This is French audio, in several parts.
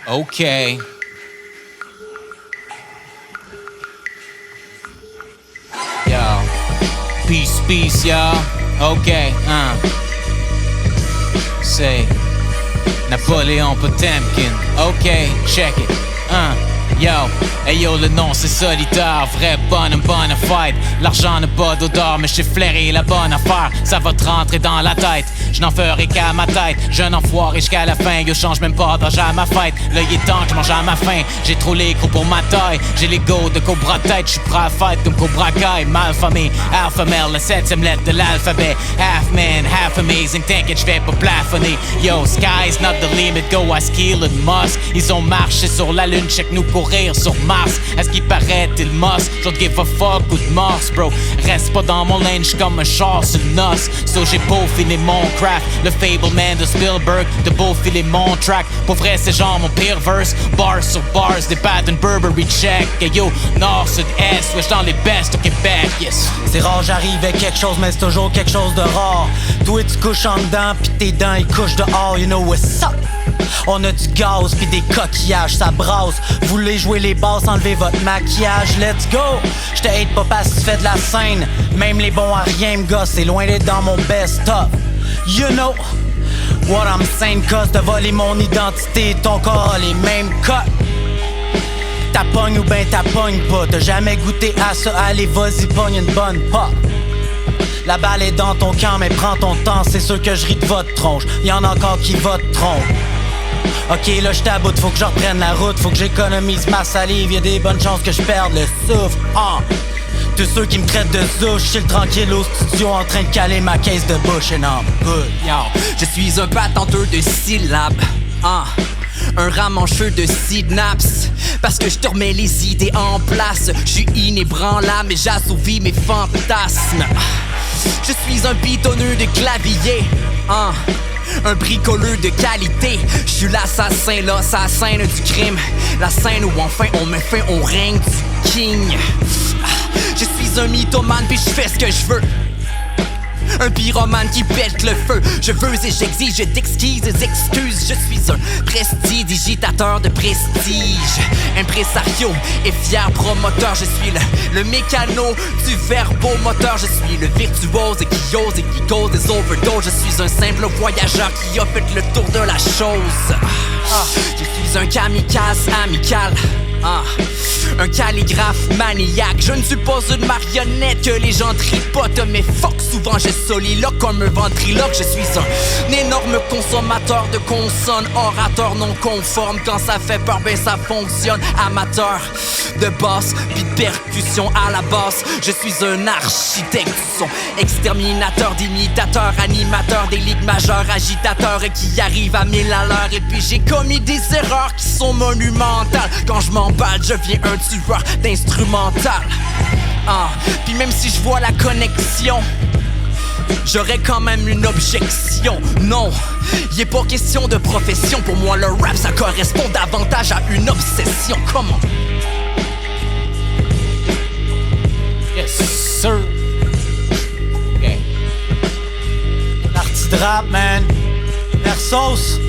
Okay. Yo. Peace, y'all. Okay, Say, Napoléon Potemkin. Okay, check it. Yo, hey yo, le nom c'est solitaire, vrai bonhomme, bonne fight. L'argent n'a pas d'odeur, mais j'ai flairé la bonne affaire. Ça va te rentrer dans la tête, je n'en ferai qu'à ma tête. Jeune enfoiré jusqu'à la fin, yo, change même pas d'âge à ma fête. Là il est temps que je mange à ma faim, j'ai trop les gros pour ma taille. J'ai l'ego de Cobra Tête, j'suis prêt à fight comme Cobra Kai. Malfamé, alpha male, la 7ème lettre de l'alphabet. Half man, half amazing, t'inquiète j'vais pas plafonner. Yo, sky's not the limit, go ask Elon Musk. Ils ont marché sur la lune, check nous pour rire sur Mars. Est-ce qu'il paraît il must? Don't give a fuck ou de Mars, bro. Reste pas dans mon lane, j'suis comme un char sur le noce. So j'ai peaufiné mon craft, le Fableman de Spielberg, de peaufiner mon track. Pour vrai c'est genre mon pire verse. Bars sur bars, des Baden Burberry check. Et yo, nord, sud, est, wesh dans les best au Québec, yes. C'est rare j'arrive avec quelque chose, mais c'est toujours quelque chose de rare. Toi tu couches en dedans, pis tes dents ils couchent dehors, you know what's up. On a du gaz pis des coquillages, ça brasse. Voulez jouer les basses, enlevez votre maquillage, let's go. J'te hate pas parce que tu fais de la scène. Même les bons à rien me gosse, c'est loin d'être dans mon best-of. You know what I'm saying, cause de voler mon identité, ton corps a les mêmes cotes. T'as pogne ou ben t'as pogne pas, t'as jamais goûté à ça, allez vas-y pogne une bonne pop. La balle est dans ton camp mais prends ton temps, c'est sûr que je ris de votre tronche. Y'en a encore qui votent tronche. Ok là j'suis à bout, faut que je reprenne la route, faut que j'économise ma salive, y'a des bonnes chances que je perde le souffle. Tous ceux qui me traitent de zouche, j'suis tranquille au studio en train de caler ma caisse de bouche and I'm good. Yo, je suis un patenteur de syllabes, un ramancheur de synapses. Parce que je te remets les idées en place. Je suis inébranlable mais j'assouvis mes fantasmes. Je suis un pitonneux de clavier, un bricoleur de qualité. Je suis l'assassin, du crime. La scène où enfin on met fin au règne du king. Je suis un mythomane puis je fais ce que je veux. Un pyromane qui pète le feu. Je veux et j'exige d'exquises excuses. Je suis un prestidigitateur de prestige, impresario et fier promoteur. Je suis le mécano du verbomoteur. Je suis le virtuose qui ose et qui cause des overdoses. Je suis un simple voyageur qui a fait le tour de la chose. Je suis un kamikaze amical, un calligraphe maniaque. Je ne suis pas une marionnette que les gens tripotent. Mais fuck, souvent je soliloque comme un ventriloque. Je suis un énorme consommateur de consonnes, orateur non conforme. Quand ça fait peur, ben ça fonctionne. Amateur de basse pis de percussion à la basse. Je suis un architecte du son, exterminateur d'imitateurs, animateur des ligues majeures, agitateur qui arrive à 1000 à l'heure. Et puis j'ai commis des erreurs qui sont monumentales. Quand je m'emballe, je viens un tueur d'instrumental. Puis même si je vois la connexion, j'aurais quand même une objection. Non, y est pas question de profession. Pour moi le rap ça correspond davantage à une obsession. Comment? Yes sir. Okay. Partie de rap man. Versos.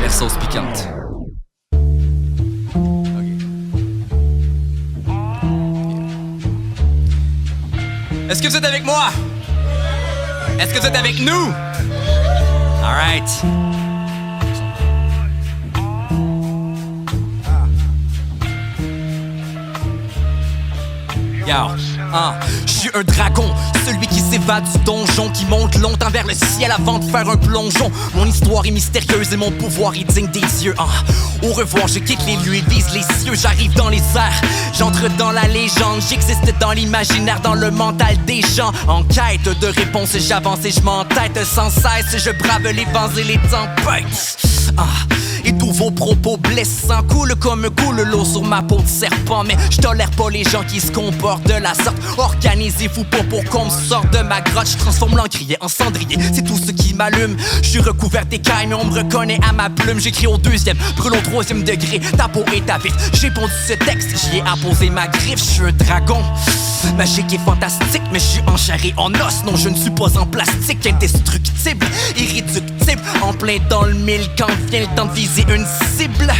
Versos piquante. Est-ce que vous êtes avec moi? Est-ce que vous êtes avec nous? Alright. Yo, je suis un dragon, celui qui s'évade du donjon, qui monte longtemps vers le ciel avant de faire un plongeon. Mon histoire est mystérieuse et mon pouvoir est digne des dieux. Au revoir, je quitte les lieux et vise les cieux. J'arrive dans les airs, j'entre dans la légende. J'existe dans l'imaginaire, dans le mental des gens. En quête de réponses, j'avance et je m'entête sans cesse. Je brave les vents et les tempêtes. Et tous vos propos blessants coulent comme coule l'eau sur ma peau de serpent. Mais je tolère pas les gens qui se comportent de la sorte. Organisez-vous pas pour qu'on me sorte de ma grotte. Je transforme l'encrier en cendrier, c'est tout ce qui m'allume. Je suis recouvert d'écailles mais on me reconnaît à ma plume. J'écris au 2e, brûle au 3e degré. Ta peau est ta vite, j'ai pondu ce texte, j'y ai apposé ma griffe. Je suis un dragon magique et fantastique, mais je suis en chair et en os. Non, je ne suis pas en plastique, indestructible, irréductible, en plein dans le mille quand vient le temps de viser une cible.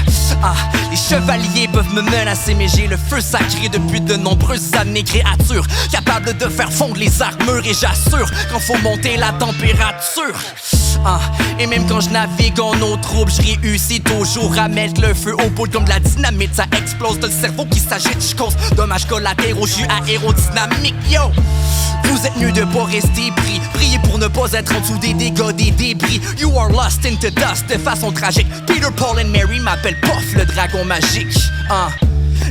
Ah, les chevaliers peuvent me menacer, mais j'ai le feu sacré depuis de nombreuses années. Créature capable de faire fondre les armures, et j'assure quand faut monter la température. Ah, et même quand je navigue en eau trouble, je réussis toujours à mettre le feu au bout comme de la dynamite. Ça explose de le cerveau qui s'agite, je cause dommages collatéraux, je suis aérodynamique, yo. Vous êtes mieux de pas rester pris, priez pour ne pas être en dessous des dégâts, des débris. You are lost into dust de façon tragique. Peter, Paul and Mary m'appellent Puff, le dragon magique.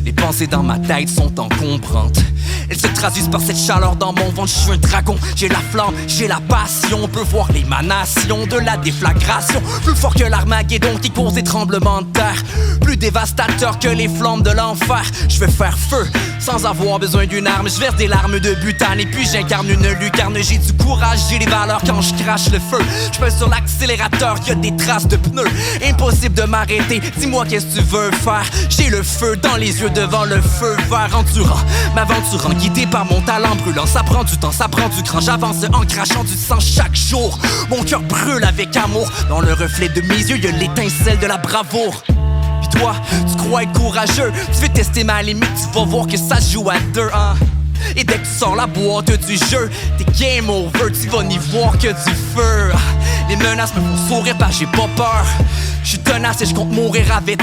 Les pensées dans ma tête sont encombrantes. Elles se traduisent par cette chaleur dans mon ventre. Je suis un dragon, j'ai la flamme, j'ai la passion. On peut voir l'émanation de la déflagration. Plus fort que l'Armageddon qui cause des tremblements de terre. Plus dévastateur que les flammes de l'enfer. Je vais faire feu sans avoir besoin d'une arme. Je verse des larmes de butane et puis j'incarne une lucarne. J'ai du courage, j'ai des valeurs quand je crache le feu. Je pèse sur l'accélérateur, y'a des traces de pneus. Impossible de m'arrêter, dis-moi qu'est-ce que tu veux faire. J'ai le feu dans les yeux devant le feu vert. Endurant, m'aventurant, guidé par mon talent brûlant. Ça prend du temps, ça prend du cran. J'avance en crachant du sang chaque jour. Mon cœur brûle avec amour. Dans le reflet de mes yeux, y'a l'étincelle de la bravoure. Pis toi, tu crois être courageux. Tu veux tester ma limite, tu vas voir que ça se joue à deux, hein. Et dès que tu sors la boîte du jeu, t'es game over, tu vas n'y voir que du feu. Les menaces me font sourire parce que j'ai pas peur. J'suis tenace et j'compte mourir à vite.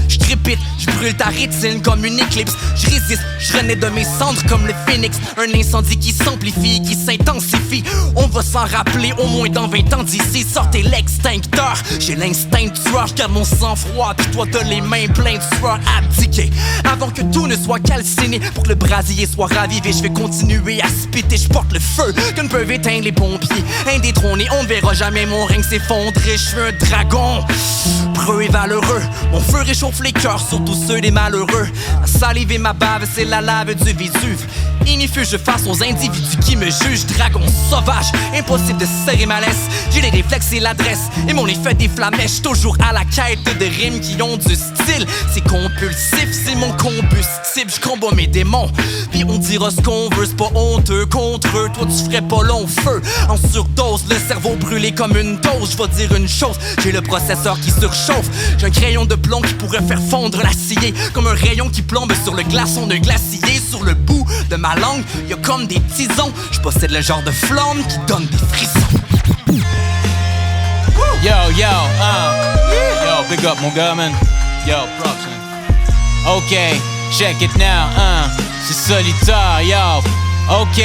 Je trépite, je brûle ta rétine comme une éclipse. Je résiste, je renais de mes cendres comme le phénix. Un incendie qui s'amplifie, qui s'intensifie. On va s'en rappeler au moins dans 20 ans d'ici. Sortez l'extincteur, j'ai l'instinct tueur. Je garde mon sang-froid, puis toi t'as les mains pleines de sueur abdiqué. Avant que tout ne soit calciné, pour que le brasier soit ravivé, je vais continuer à spiter. Je porte le feu que ne peuvent éteindre les pompiers. Indétrôné, on ne verra jamais mon règne s'effondrer. Je suis un dragon, preux et valeureux. Mon feu réchauffe les cœurs, surtout ceux des malheureux. Ma salive et ma bave, c'est la lave du Vésuve. Inifuge face aux individus qui me jugent. Dragon sauvage, impossible de serrer ma laisse. J'ai les réflexes et l'adresse, et mon effet des flamèches. Toujours à la quête de rimes qui ont du style. C'est compulsif, c'est mon combustible. Je combats mes démons, puis on dira ce qu'on veut. C'est pas honteux contre eux, toi tu ferais pas long feu. En surdose, le cerveau brûlé comme une dose. Je vais dire une chose, j'ai le processeur qui surchauffe. J'ai un crayon de plomb qui pourrait faire fondre l'acier. Comme un rayon qui plombe sur le glaçon d'un glacier. Sur le bout de ma langue, y'a comme des tisons. Je possède le genre de flamme qui donne des frissons. Yo, yo, big up mon gars, man. Yo, props, man. Ok, check it now, c'est solitaire, yo. Ok,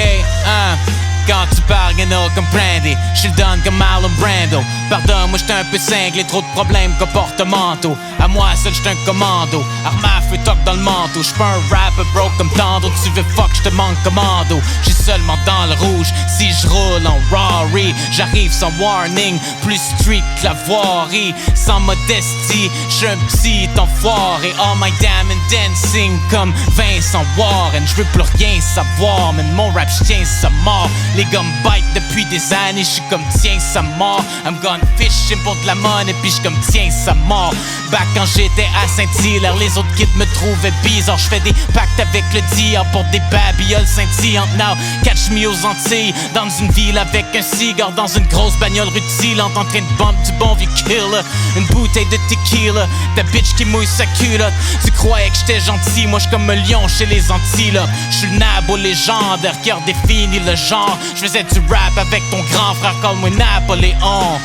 quand tu parles, you know, comprendre. J'suis le donne comme Marlon Brando. Pardon, moi j'étais un peu cinglé, trop de problèmes comportementaux. À moi seul j'étais un commando. Arme à feu, toc dans le manteau. J'suis pas un rapper broke comme tantôt. Tu veux fuck, j'te manque commando. J'suis seulement dans le rouge. Si j'roule en Rari, j'arrive sans warning. Plus street que la voirie. Sans modestie, j'suis un petit enfoiré. All my diamond dancing comme Vincent Warren. J'veux plus rien savoir, mais mon rap j'tiens sa mort. Les gars me bite depuis des années, j'suis comme tiens ça mort. I'm gone fishing pour de la monnaie, puis j'suis comme tiens ça mort. Back quand j'étais à Saint-Hilaire, les autres kids me trouvaient bizarre. J'fais des pactes avec le diable pour des babioles scintillantes. Now, catch me aux Antilles, dans une ville avec un cigare, dans une grosse bagnole rutilante, en train de bump du bon vieux killer. Une bouteille de tequila, ta bitch qui mouille sa culotte. Tu croyais que j'étais gentil, moi j'suis comme un lion chez les antilopes. J'suis le nabo légendaire qui redéfinit le genre. J'faisais du rap avec ton grand frère, call-moi Napoléon.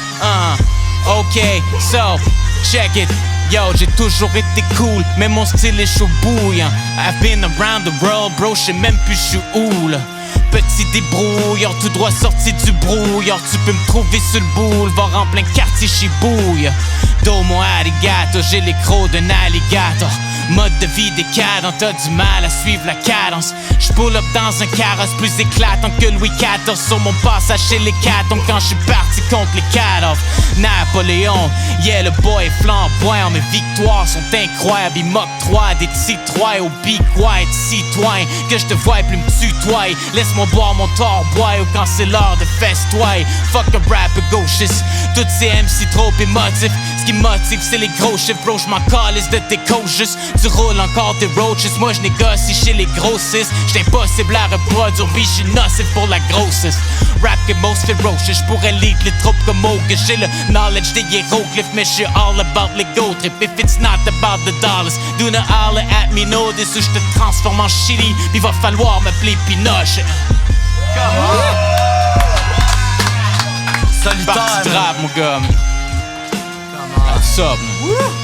Ok, so, check it. Yo, j'ai toujours été cool, mais mon style est chaud bouillant. I've been around the world, bro, j'sais même plus j'suis où là. Petit débrouillard, tout droit sorti du brouillard. Tu peux me trouver sur le boulevard en plein quartier Chibouille. Domo arigato, j'ai les crocs d'un alligator. Mode de vie décadent, t'as du mal à suivre la cadence. J'pull up dans un carrosse plus éclatant que Louis XIV. Sur mon passage chez les catons quand j'suis parti contre les cut-off. Napoléon, yeah le boy est flamboyant. Mes victoires sont incroyables, il m'octroie des titrois. Au be quiet, citoyen, que j'te voie plus me tutoie. Laisse-moi boire mon torboy ou quand c'est l'heure de festoyer. Fuck a rapper gauchiste, toutes ces MC trop émotifs. Ce qui motive c'est les gros chiffres, bro, j'm'en calisse de tes coaches juste. Tu roules encore tes roaches, moi je négocie chez les grossistes. J'suis impossible à reproduire, j'suis nocif pour la grossesse. Rap que most ferocious, j'pourrais lead les troupes comme Ogus. J'ai le knowledge des hiéroglyphes, mais j'suis all about les go trip. If it's not about the dollars, do not holler at me, no this ou j'te transforme en chili. Pis va falloir m'appeler Pinoche. Solitaire. Parti rap, mon gars. What's up, man?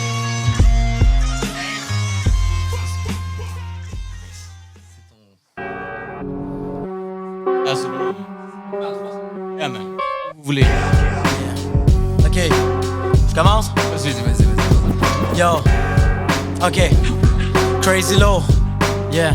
Yeah, man. Vous voulez? Ok, je commence? Vas-y. Yo, ok, Crazy Low, yeah.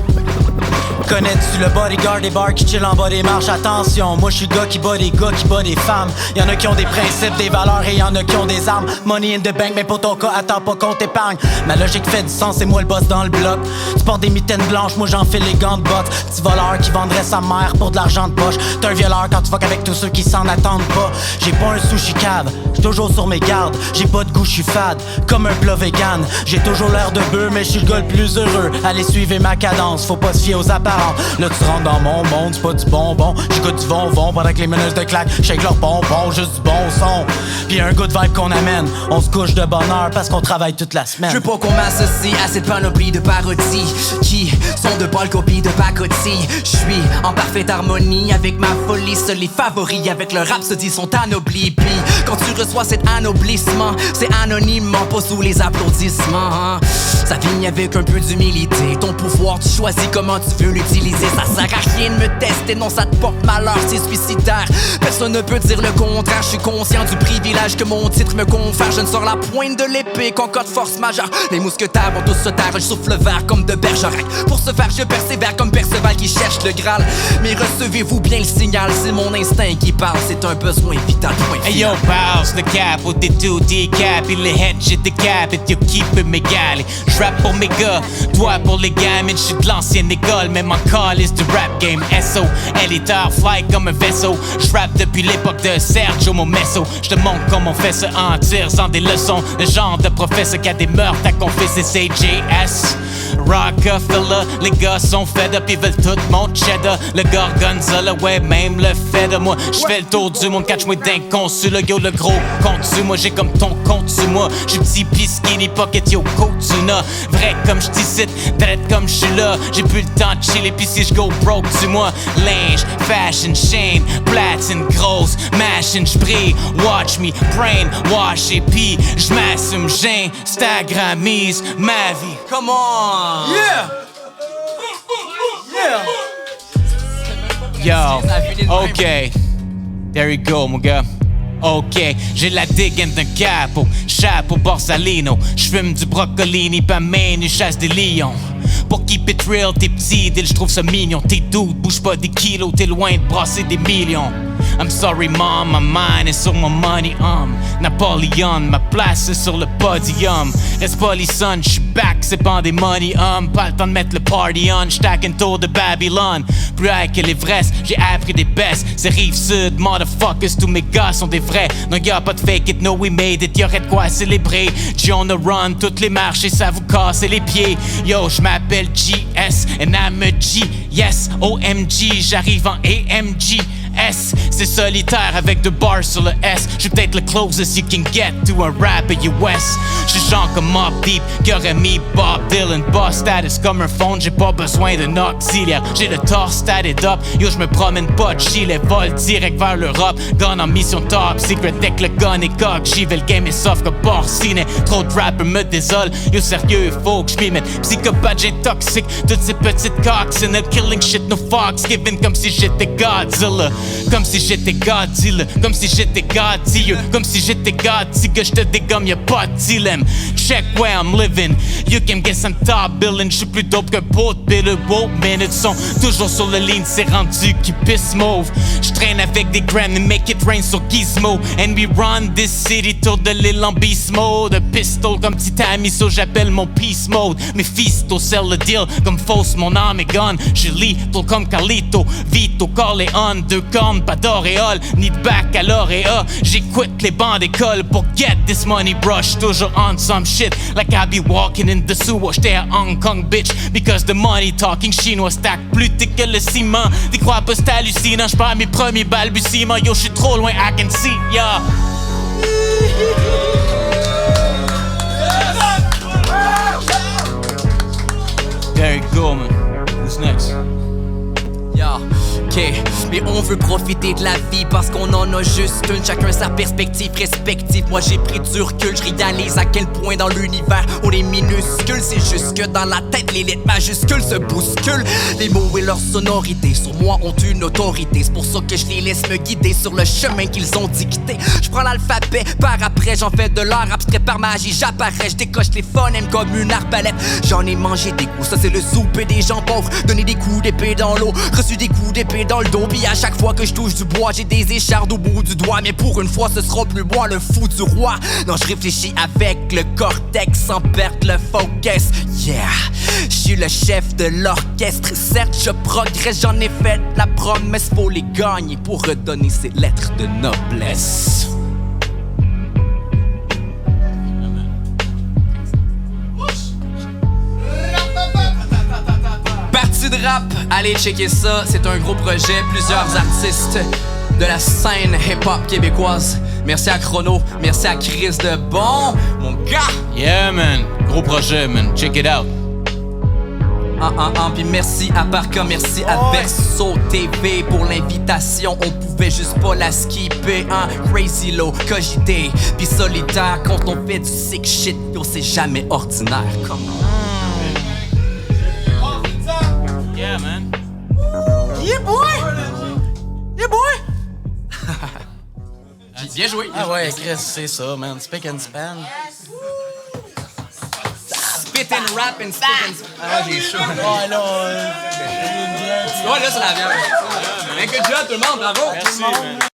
Connais-tu le bodyguard des bars qui chill en bas des marches? Attention, moi je suis gars qui bat des gars qui bat des femmes. Y'en a qui ont des principes, des valeurs et y'en a qui ont des armes. Money in the bank, mais pour ton cas, attends pas qu'on t'épargne. Ma logique fait du sens, c'est moi le boss dans le bloc. Tu portes des mitaines blanches, moi j'en fais les gants de boxe. Petit voleur qui vendrait sa mère pour de l'argent de poche. T'es un violeur quand tu fuck avec tous ceux qui s'en attendent pas. J'ai pas un sushi cave, j'suis toujours sur mes gardes. J'ai pas de goût, j'suis fade, comme un plat vegan. J'ai toujours l'air de bœuf, mais j'suis le gars le plus heureux. Allez suivez ma cadence, faut pas se fier aux apparences. Là tu rentres dans mon monde, c'est pas du bonbon. J'écoute du bonbon pendant que les meneuses de claque shake leur bonbon, juste du bon son. Pis un good vibe qu'on amène, on se couche de bonne heure parce qu'on travaille toute la semaine. Je veux pas qu'on m'associe à cette panoplie de parodies qui sont de pâles copies de pacotille. Je suis en parfaite harmonie avec ma folie. Seuls les favoris avec le rhapsodie sont anoblis. Puis quand tu reçois cet anoblissement, c'est anonymement, pas sous les applaudissements, hein. Ça finit avec un peu d'humilité. Ton pouvoir, tu choisis comment tu veux l'utiliser. Ça sert à rien de me tester, non ça te porte malheur, c'est suicidaire. Personne ne peut dire le contraire. Je suis conscient du privilège que mon titre me confère. Je ne sors la pointe de l'épée qu'en cas de force majeure. Les mousquetaires vont tous se taire, je souffle le verre comme de Bergerac. Pour ce faire je persévère comme Perceval qui cherche le Graal. Mais recevez-vous bien le signal, c'est mon instinct qui parle. C'est un besoin vital, point final. Hey yo pals, le cap au D2 decap. Et le head j'ai décapite, yo keep mégal. J'rappe pour mes gars, toi pour les gamines. J'suis de l'ancienne école, mais mon call is du rap game. SO, élitaire, fly comme un vaisseau. J'rappe depuis l'époque de Sergio Momesso. J'te montre comment on fait ça en tirant des leçons. Le genre de professeur qui a des meurtres à confesser, c'est JS. Rockefeller, les gars sont fed up, ils veulent tout mon cheddar. Le Gorgonzola, ouais, même le fait de moi. J'fais le tour du monde, catch-moi d'inconçu. Le yo, le gros compte sur moi, j'ai comme ton compte sur moi. J'suis petit pis skinny pocket, yo, Kotuna. Vrai comme j't'icite, dread comme j'suis là. J'ai plus le temps de chiller, pis si j'go broke, sur moi. Linge, fashion, chain, platine, grosse, machine, j'brille. Watch me, brain, wash et pis j'm'assume, j'instagrammise ma vie. Come on! Yeah! Yeah! Yo, ok, there you go, mon gars. Ok, j'ai la dégaine d'un capo, chapeau Borsalino. J'fume du brocolini, pas main nu chasse des lions. Pour keep it real, t'es petit, je trouve ça mignon. T'es doute, bouge pas des kilos, t'es loin de brasser des millions. I'm sorry mom, my mind est sur mon money, Napoléon, ma place est sur le podium. Reste polissonne, j'suis back, c'est pas des money, Pas le temps de mettre le party on, j'tack un tour de Babylone. Plus high que l'Everest, j'ai appris des bestes. C'est Rive-Sud, motherfuckers, tous mes gars sont des vrais. Non y'a pas de fake it, no we made it, y'aurait de quoi célébrer. G on the run, toutes les marches ça vous casse les pieds. Yo, j'm'appelle GS, and I'm a G, yes, OMG, j'arrive en AMG. S, c'est solitaire avec deux bars sur le S. J'suis peut-être le closest you can get to un rapper US. J'suis genre comme Mobb Deep qui aurait mis Bob Dylan. Boss status comme un phone, j'ai pas besoin d'un auxiliaire. J'ai le torse statted up, yo j'me promène pas de gilet. Vol direct vers l'Europe, gun en mission top secret. Dès que le gun est cock, j'y vais, le game est soft comme porcinet. Trop de rappers me désolent, yo sérieux faut que j'm'y mette. Psychopathe, j'ai toxique, toutes ces petites coccinelles. Killing shit, no fox, giving comme si j'étais Godzilla. Comme si j'étais Godzilla, comme si j'étais Godzilla, comme si j'étais Godzilla, que j'te dégomme, y'a pas de dilemme. Check where I'm living, you can guess I'm top billin'. J'suis plus dope qu'un pot de bill, woke minutes sont toujours sur le ligne, c'est rendu qui pisse mauve. J'traîne avec des grands and make it rain sur Gizmo. And we run this city, tour de l'île en beast mode. A pistol comme Titamiso, j'appelle mon peace mode. Mes fistos sell le deal comme fausse, mon âme est gone. J'suis lethal comme Carlito, Vito, Corleone, deux cornes, pas d'auréole, ni de baccalauréat. J'écoute les bancs d'école pour get this money brush. Toujours on some shit, like I be walking in the sewer. J'étais à Hong Kong, bitch, because the money talking chinois stack plus thick que le ciment. Des croix pas c'est hallucinant, j'perds mes premiers balbutiements. Yo, j'suis trop loin, I can see, yeah. Very cool, man. Who's next? Yeah, ok, mais on veut profiter de la vie parce qu'on en a juste une. Chacun sa perspective respective. Moi j'ai pris du recul, je réalise à quel point dans l'univers on est minuscule. C'est juste que dans la tête les lettres majuscules se bousculent. Les mots et leur sonorité sur moi ont une autorité. C'est pour ça que je les laisse me guider sur le chemin qu'ils ont dicté. Je prends l'alphabet, par après j'en fais de l'art abstrait par magie. J'apparais, je décoche les phonèmes comme une arbalète. J'en ai mangé des coups, ça c'est le souper des gens pauvres. Donner des coups d'épée dans l'eau, reçu des coups d'épée dans le dos. Puis à chaque fois que je touche du bois, j'ai des échardes au bout du doigt. Mais pour une fois, ce sera plus moi le fou du roi. Non, je réfléchis avec le cortex sans perdre le focus. Yeah, je suis le chef de l'orchestre. Certes, je progresse, j'en ai fait la promesse. Faut les gagner pour redonner ces lettres de noblesse. Parti de rap, allez checker ça, c'est un gros projet, plusieurs artistes de la scène hip-hop québécoise. Merci à Chrono, merci à Chris de Bon, mon gars. Yeah, man. Gros projet, man. Check it out. Puis merci à Parka, merci à Verso TV pour l'invitation. On pouvait juste pas la skipper, hein. Crazy Low, cogité, puis solitaire. Quand on fait du sick shit, yo, c'est jamais ordinaire. Come on. Yeah, man. Yeah, boy! Yeah, boy! Bien joué. Ah ouais, Chris, c'est ça, man. Speak and span. Spit and rap and spit and span. Ah, j'ai chaud. Ouais, là, Ouais, là, c'est la viande. Good job, tout le monde, bravo! Merci, man.